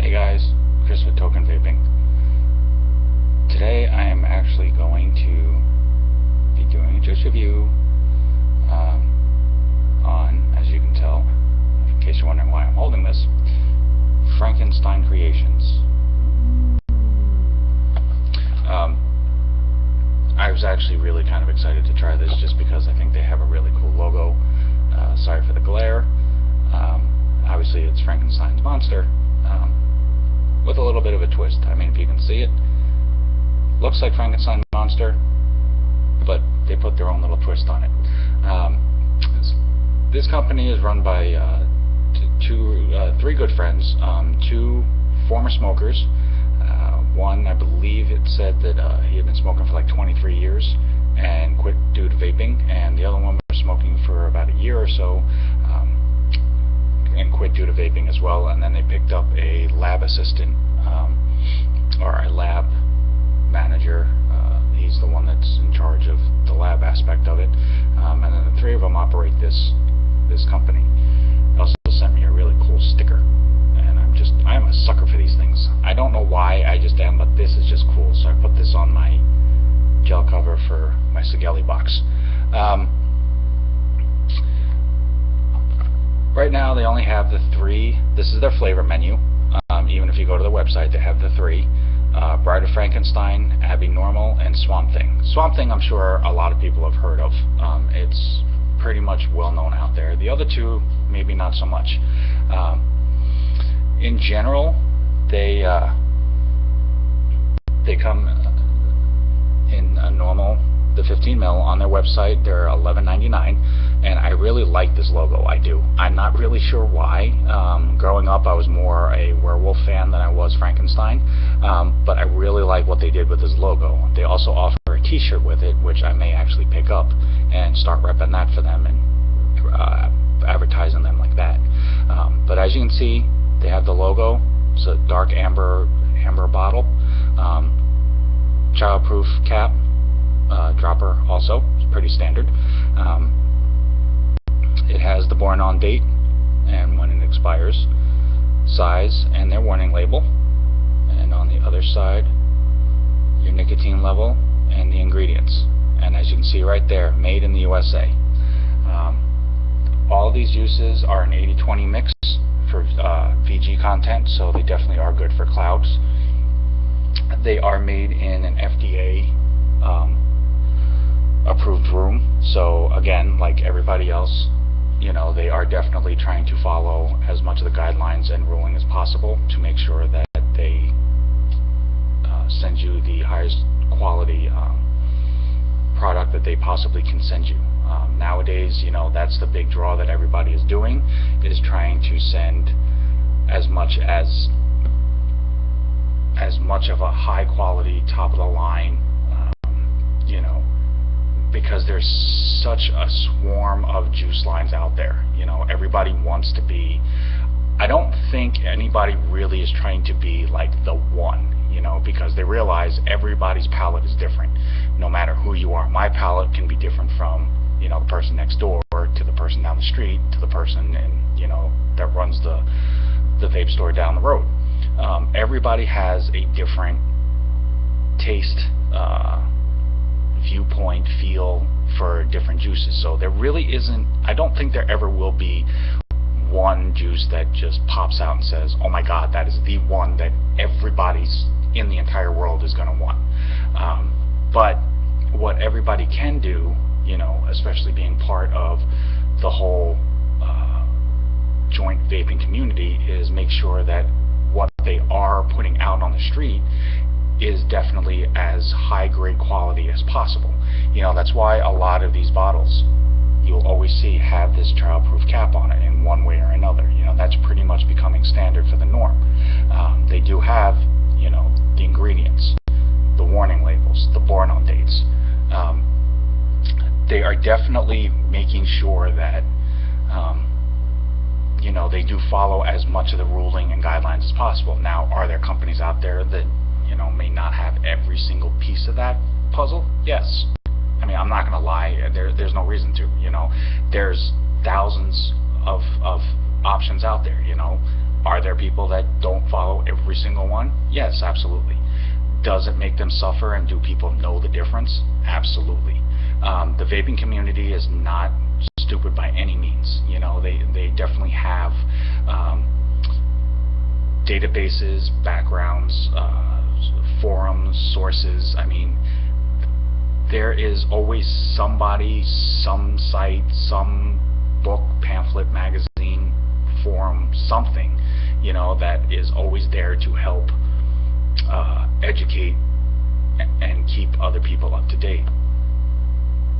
Hey guys, Chris with Token Vaping. Today I am actually going to be doing a juice review on, as you can tell, in case you're wondering why I'm holding this, Frankenstein Kreations. I was actually really kind of excited to try this just because I think they have a really cool logo. Sorry for the glare. Obviously it's Frankenstein's monster. With a little bit of a twist. I mean, if you can see it, looks like Frankenstein monster, but they put their own little twist on it. This company is run by three good friends, two former smokers. One, I believe it said that he had been smoking for like 23 years and quit due to vaping, and the other one was smoking for about a year or so and quit due to vaping as well. And then they picked up a lab assistant or a lab manager. He's the one that's in charge of the lab aspect of it, and then the three of them operate this company. They also sent me a really cool sticker, and I'm a sucker for these things. I don't know why, I just am, but this is just cool, so I put this on my gel cover for my Sigelli box. Right now they only have the three. This is their flavor menu. Even if you go to the website, they have the three: Bride of Frankenstein, Abbey Normal, and Swamp Thing. Swamp Thing, I'm sure a lot of people have heard of. It's pretty much well known out there. The other two, maybe not so much. In general, they come in a normal, the 15 mil on their website. They're $11.99, and I really like this logo. I do. I'm not really sure why. Growing up, I was more a werewolf fan than I was Frankenstein, but I really like what they did with this logo. They also offer a t-shirt with it, which I may actually pick up and start repping that for them and advertising them like that. But as you can see, they have the logo. It's a dark amber bottle, child-proof cap, dropper also. It's pretty standard. It has the born on date and when it expires, size, and their warning label. And on the other side, your nicotine level and the ingredients. And as you can see right there, made in the USA. All of these juices are an 80-20 mix for VG content, so they definitely are good for clouds. They are made in an FDA approved room, so again, like everybody else, you know, they are definitely trying to follow as much of the guidelines and ruling as possible to make sure that they send you the highest quality product that they possibly can send you. Nowadays, you know, that's the big draw that everybody is doing, is trying to send as much of a high quality, top of the line, you know, because there's such a swarm of juice lines out there. You know, everybody wants to be, I don't think anybody really is trying to be like the one, you know, because they realize everybody's palate is different, no matter who you are. My palate can be different from, you know, the person next door to the person down the street to the person you know, that runs the vape store down the road. Everybody has a different taste, viewpoint, feel for different juices. So there really isn't, I don't think there ever will be one juice that just pops out and says, oh my god, that is the one that everybody's in the entire world is going to want. But what everybody can do, you know, especially being part of the whole joint vaping community, is make sure that what they are putting out on the street is definitely as high grade quality as possible. You know, that's why a lot of these bottles you'll always see have this child-proof cap on it in one way or another. You know, that's pretty much becoming standard for the norm. They do have, you know, the ingredients, the warning labels, the born on dates. They are definitely making sure that you know, they do follow as much of the ruling and guidelines as possible. Now, are there companies out there that, you know, may not have every single piece of that puzzle? Yes. I mean, I'm not going to lie. There's no reason to. You know, there's thousands of options out there. You know, Are there people that don't follow every single one? Yes, absolutely. Does it make them suffer, and do people know the difference? Absolutely. The vaping community is not stupid by any means. You know, they definitely have databases, backgrounds, forums, sources. I mean, there is always somebody, some site, some book, pamphlet, magazine, forum, something, you know, that is always there to help educate and keep other people up to date.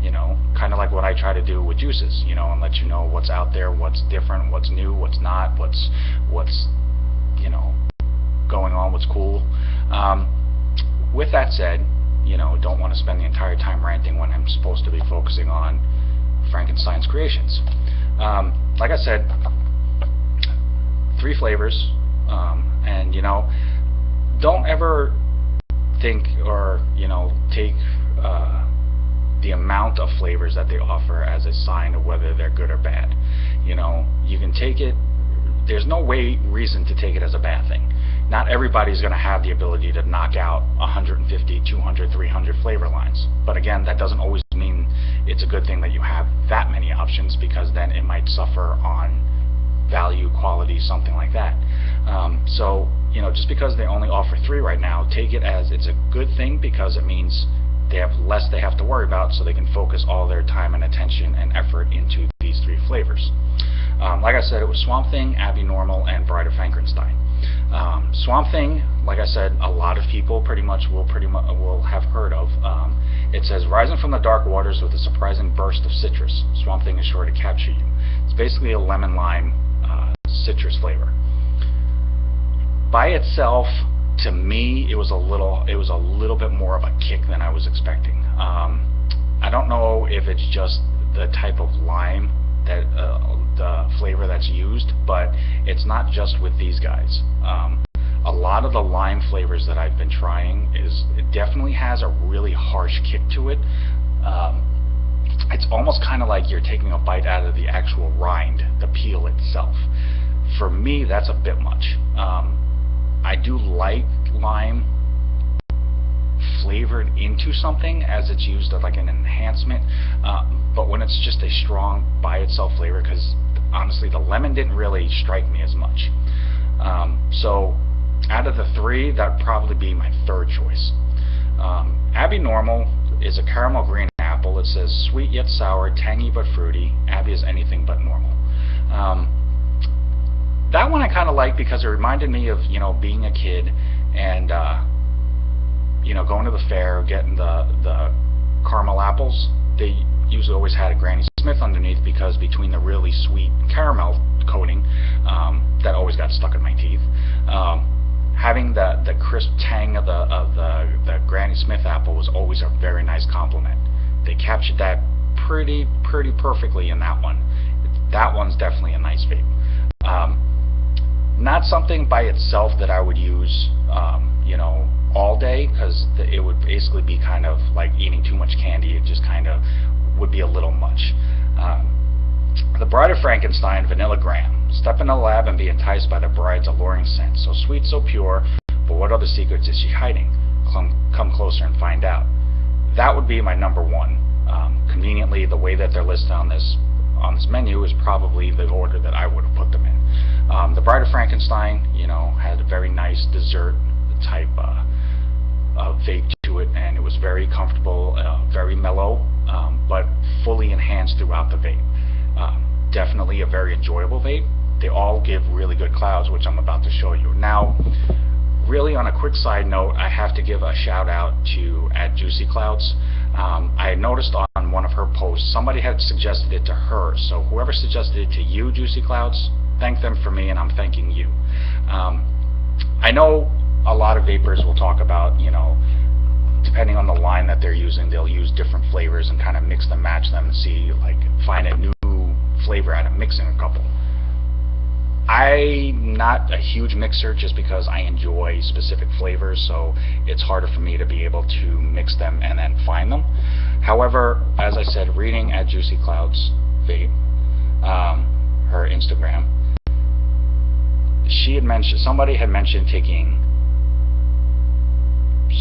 You know, kind of like what I try to do with juices, you know, and let you know what's out there, what's different, what's new, what's not, what's you know, going on, what's cool. With that said, you know, don't want to spend the entire time ranting when I'm supposed to be focusing on Frankenstein's Kreations. Like I said, 3 flavors, and you know, don't ever think or, you know, take the amount of flavors that they offer as a sign of whether they're good or bad. You know, you can take it, there's no reason to take it as a bad thing. Not everybody's going to have the ability to knock out 150, 200, 300 flavor lines. But again, that doesn't always mean it's a good thing that you have that many options, because then it might suffer on value, quality, something like that. So, you know, just because they only offer 3 right now, take it as it's a good thing, because it means they have less they have to worry about, so they can focus all their time and attention and effort into these 3 flavors. Like I said, it was Swamp Thing, Abby Normal, and Bride of Frankenstein. Swamp Thing, like I said, a lot of people will have heard of. It says, rising from the dark waters with a surprising burst of citrus, Swamp Thing is sure to capture you. It's basically a lemon lime citrus flavor. By itself, to me, it was a little bit more of a kick than I was expecting. I don't know if it's just the type of lime that the flavor that's used, but it's not just with these guys. A lot of the lime flavors that I've been trying it definitely has a really harsh kick to it. It's almost kind of like you're taking a bite out of the actual rind, the peel itself. For me, that's a bit much. I do like lime flavored into something as it's used as like an enhancement, but when it's just a strong by itself flavor, because honestly the lemon didn't really strike me as much. So out of the 3, that'd probably be my 3rd choice. Abby Normal is a caramel green apple. It says sweet yet sour, tangy but fruity. Abby is anything but normal. That one I kind of like because it reminded me of, you know, being a kid and you know, going to the fair, getting the caramel apples. They usually always had a Granny Smith underneath, because between the really sweet caramel coating that always got stuck in my teeth, having the crisp tang of the Granny Smith apple was always a very nice compliment. They captured that pretty perfectly in that one. That one's definitely a nice vape. Not something by itself that I would use, you know, all day, because it would basically be kind of like eating too much candy. It just kind of would be a little much. The Bride of Frankenstein, Vanilla Graham. Step in the lab and be enticed by the bride's alluring scent. So sweet, so pure, but what other secrets is she hiding? Come closer and find out. That would be my number 1. Conveniently, the way that they're listed on this menu is probably the order that I would have put them in. The Bride of Frankenstein, you know, had a very nice dessert type vape to it, and it was very comfortable, very mellow, but fully enhanced throughout the vape. Definitely a very enjoyable vape. They all give really good clouds, which I'm about to show you. Now, really on a quick side note, I have to give a shout out to @JuicyClouds. I had noticed on one of her posts, somebody had suggested it to her, so whoever suggested it to you, JuicyClouds, thank them for me, and I'm thanking you. I know a lot of vapors will talk about, you know, depending on the line that they're using, they'll use different flavors and kind of mix them, match them, and see, like, find a new flavor out of mixing a couple. I'm not a huge mixer just because I enjoy specific flavors, so it's harder for me to be able to mix them and then find them. However, as I said, reading @JuicyClouds Vape, her Instagram, somebody had mentioned taking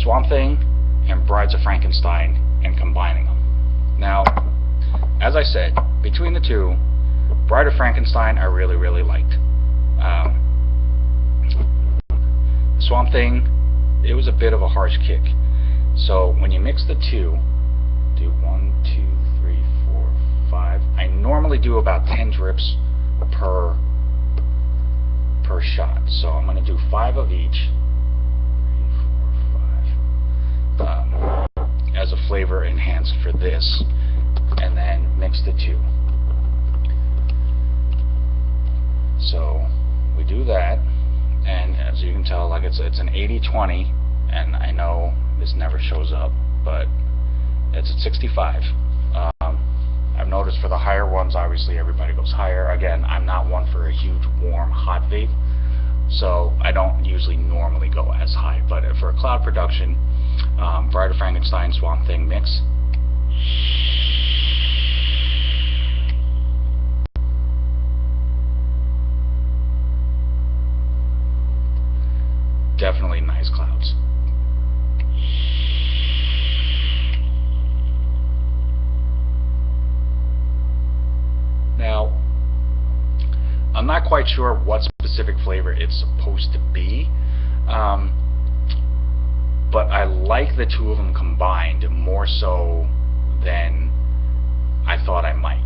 Swamp Thing and Brides of Frankenstein and combining them. Now, as I said, between the two, Bride of Frankenstein I really, really liked. Swamp Thing, it was a bit of a harsh kick. So when you mix the two, do 1, 2, 3, 4, 5. I normally do about 10 drips per shot. So I'm going to do 5 of each. 3, 4, 5. As a flavor enhanced for this, and then mix the two. So we do that, and as you can tell, like it's an 80-20, and I know this never shows up, but it's at 65. I've noticed for the higher ones, obviously everybody goes higher. Again, I'm not one for a huge warm hot vape, so I don't usually normally go as high, but for a cloud production, Bride of Frankenstein Swamp Thing mix. Definitely nice clouds. Now, I'm not quite sure what specific flavor it's supposed to be, but I like the two of them combined more so than I thought I might.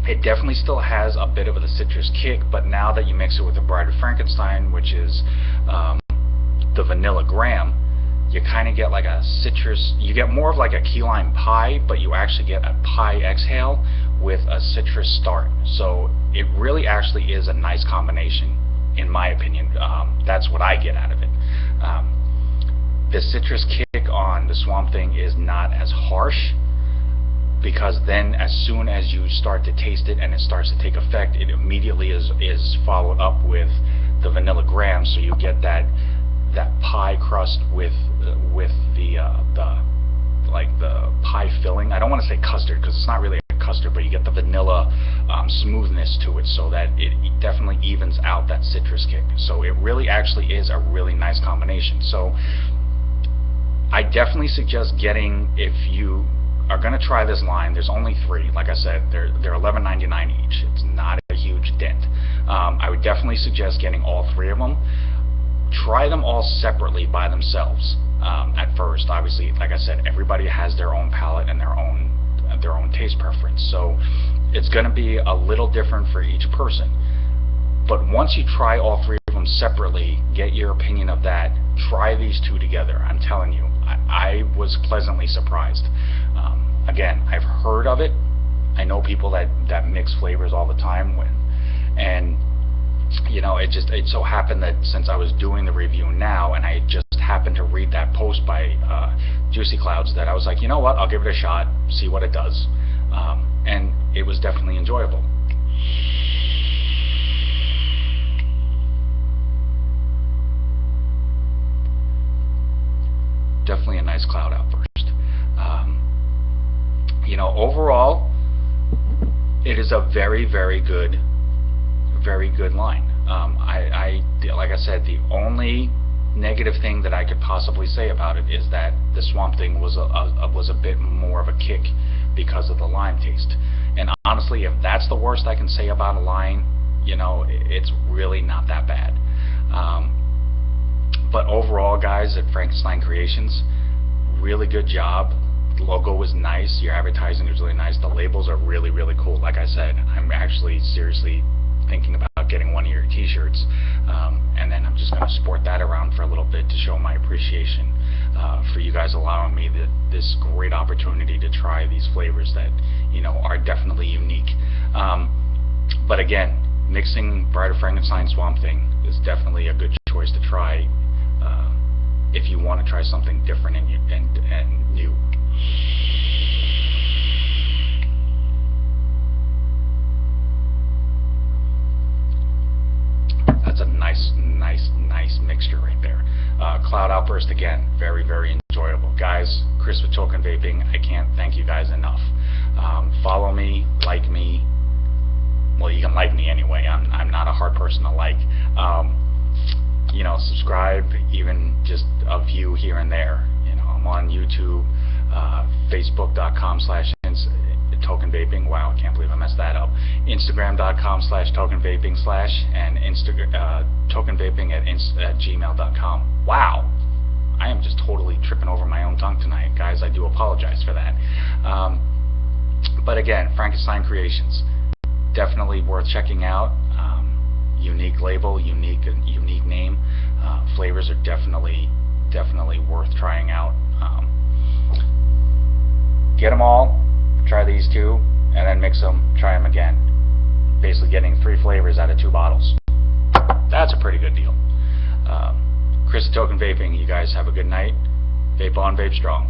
It definitely still has a bit of the citrus kick, but now that you mix it with the Bride of Frankenstein, which is the vanilla graham, you kind of get like a citrus, you get more of like a key lime pie, but you actually get a pie exhale with a citrus start. So it really actually is a nice combination, in my opinion. That's what I get out of it. The citrus kick on the Swamp Thing is not as harsh, because then as soon as you start to taste it and it starts to take effect, it immediately is followed up with the vanilla graham, so you get that pie crust with the pie filling. I don't want to say custard because it's not really a custard, but you get the vanilla smoothness to it, so that it definitely evens out that citrus kick. So it really actually is a really nice combination. So I definitely suggest getting, if you are going to try this line, there's only 3. Like I said, they're $11.99 each. It's not a huge dent. I would definitely suggest getting all 3 of them. Try them all separately by themselves at first. Obviously, like I said, everybody has their own palate and their own taste preference, so it's going to be a little different for each person. But once you try all 3 of them separately, get your opinion of that. Try these 2 together. I'm telling you, I was pleasantly surprised. Again, I've heard of it. I know people that mix flavors all the time, and you know, it so happened that since I was doing the review now, and I just happened to read that post by Juicy Clouds, that I was like, you know what, I'll give it a shot, see what it does, and it was definitely enjoyable. Definitely a nice cloud outburst. You know, overall, it is a very, very good line. Like I said, the only negative thing that I could possibly say about it is that the Swamp Thing was a bit more of a kick because of the lime taste. And honestly, if that's the worst I can say about a line, you know, it's really not that bad. But overall, guys, at Frankenstein Kreations, really good job. The logo was nice. Your advertising was really nice. The labels are really, really cool. Like I said, I'm actually seriously thinking about getting one of your t-shirts, and then I'm just going to sport that around for a little bit to show my appreciation for you guys allowing me this great opportunity to try these flavors that, you know, are definitely unique. But again, mixing Bride of Frankenstein Swamp Thing is definitely a good choice to try if you want to try something different and new. That's a nice mixture right there. Cloud Outburst, again, very, very enjoyable. Guys, Chris with Token Vaping, I can't thank you guys enough. Follow me, like me, well, you can like me anyway. I'm not a hard person to like. You know, subscribe, even just a view here and there. You know, I'm on YouTube, Facebook.com/tokenvaping. Wow, I can't believe I messed that up. Instagram.com/tokenvaping/ and tokenvaping@gmail.com. Wow, I am just totally tripping over my own tongue tonight, guys. I do apologize for that. But again, Frankenstein Kreations, definitely worth checking out. Unique label, unique name. Flavors are definitely worth trying out. Get them all, try these two, and then mix them, try them again. Basically getting 3 flavors out of 2 bottles. That's a pretty good deal. Chris at Token Vaping, you guys have a good night. Vape on, vape strong.